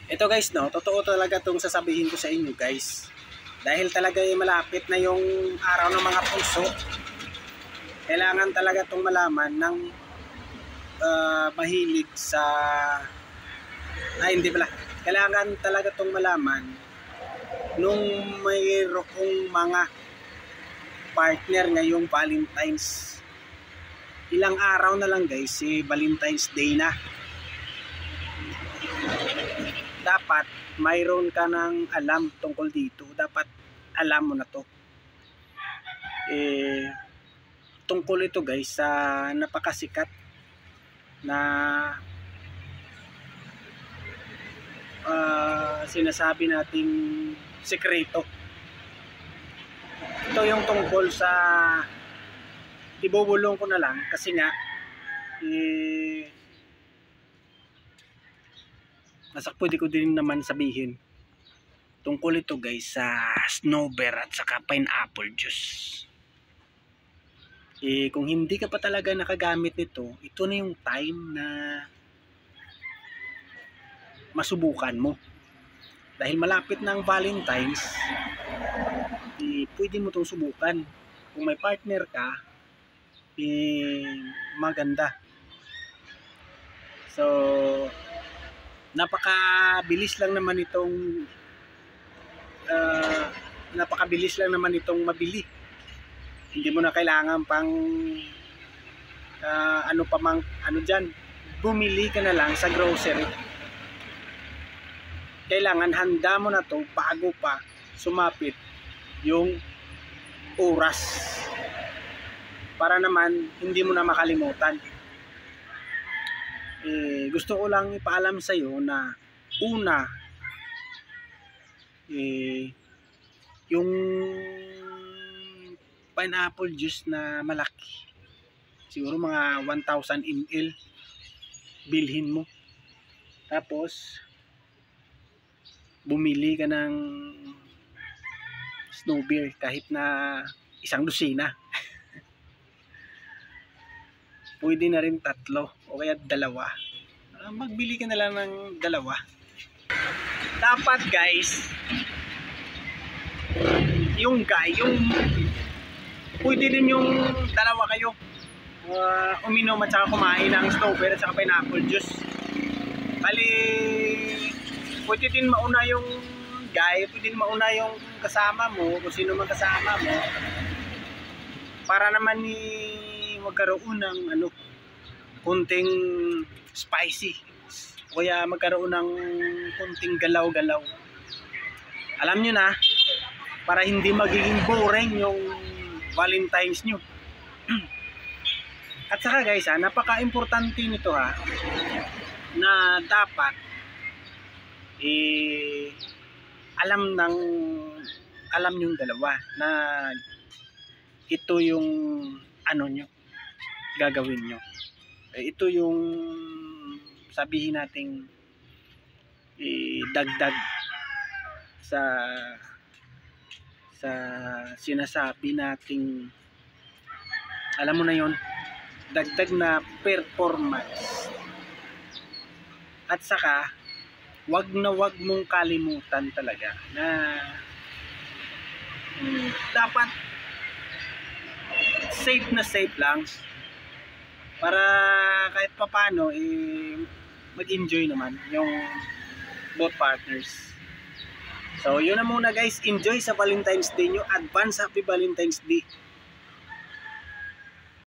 Ito guys, no, totoo talaga itong sasabihin ko sa inyo guys. Dahil talaga malapit na yung araw ng mga puso, kailangan talaga itong malaman ng mahilig sa... hindi pala. Kailangan talaga itong malaman nung mayroong mga partner ngayong Valentine's. Ilang araw na lang guys, si Valentine's Day na. Dapat mayroon ka ng alam tungkol dito. Dapat alam mo na to. Tungkol ito guys sa napakasikat na sinasabi nating sekreto. Ito yung tungkol sa, ibubulong ko na lang kasi nga pwede ko din naman sabihin tungkol ito guys sa snowbear at saka pineapple juice. Kung hindi ka pa talaga nakagamit nito, ito na yung time na masubukan mo. Dahil malapit na ang Valentine's, pwede mo itong subukan. Kung may partner ka, maganda. So, napakabilis lang naman itong mabili. Hindi mo na kailangan pang bumili ka na lang sa grocery. Kailangan handa mo na to bago pa sumapit yung oras, para naman hindi mo na makalimutan. Gusto ko lang ipaalam sa iyo na una, yung pineapple juice na malaki, siguro mga 1,000 ml, bilhin mo. Tapos bumili ka ng snow beer kahit na 1 dosina. Pwede na rin 3 o kaya 2. Magbili ka na lang ng 2. Dapat guys, yung pwede din yung 2 kayo uminom at saka kumain ng snow beer at saka pineapple juice. Bali, pwede din mauna yung pwede din mauna yung kasama mo, kung sino man kasama mo, para naman magkaroon ng kunting spicy, kaya magkaroon ng kunting galaw-galaw. Alam nyo na, para hindi magiging boring yung Valentine's nyo. At saka guys, napaka-importante nito na dapat alam yung dalawa na ito yung nyo gagawin nyo. Ito yung sabihin nating dagdag sa sinasabi nating, alam mo na yon, dagdag na performance. At saka wag mong kalimutan talaga na dapat safe lang, para kahit papano mag-enjoy naman yung both partners. So yun na muna guys, enjoy sa Valentine's Day nyo. Advance happy Valentine's Day.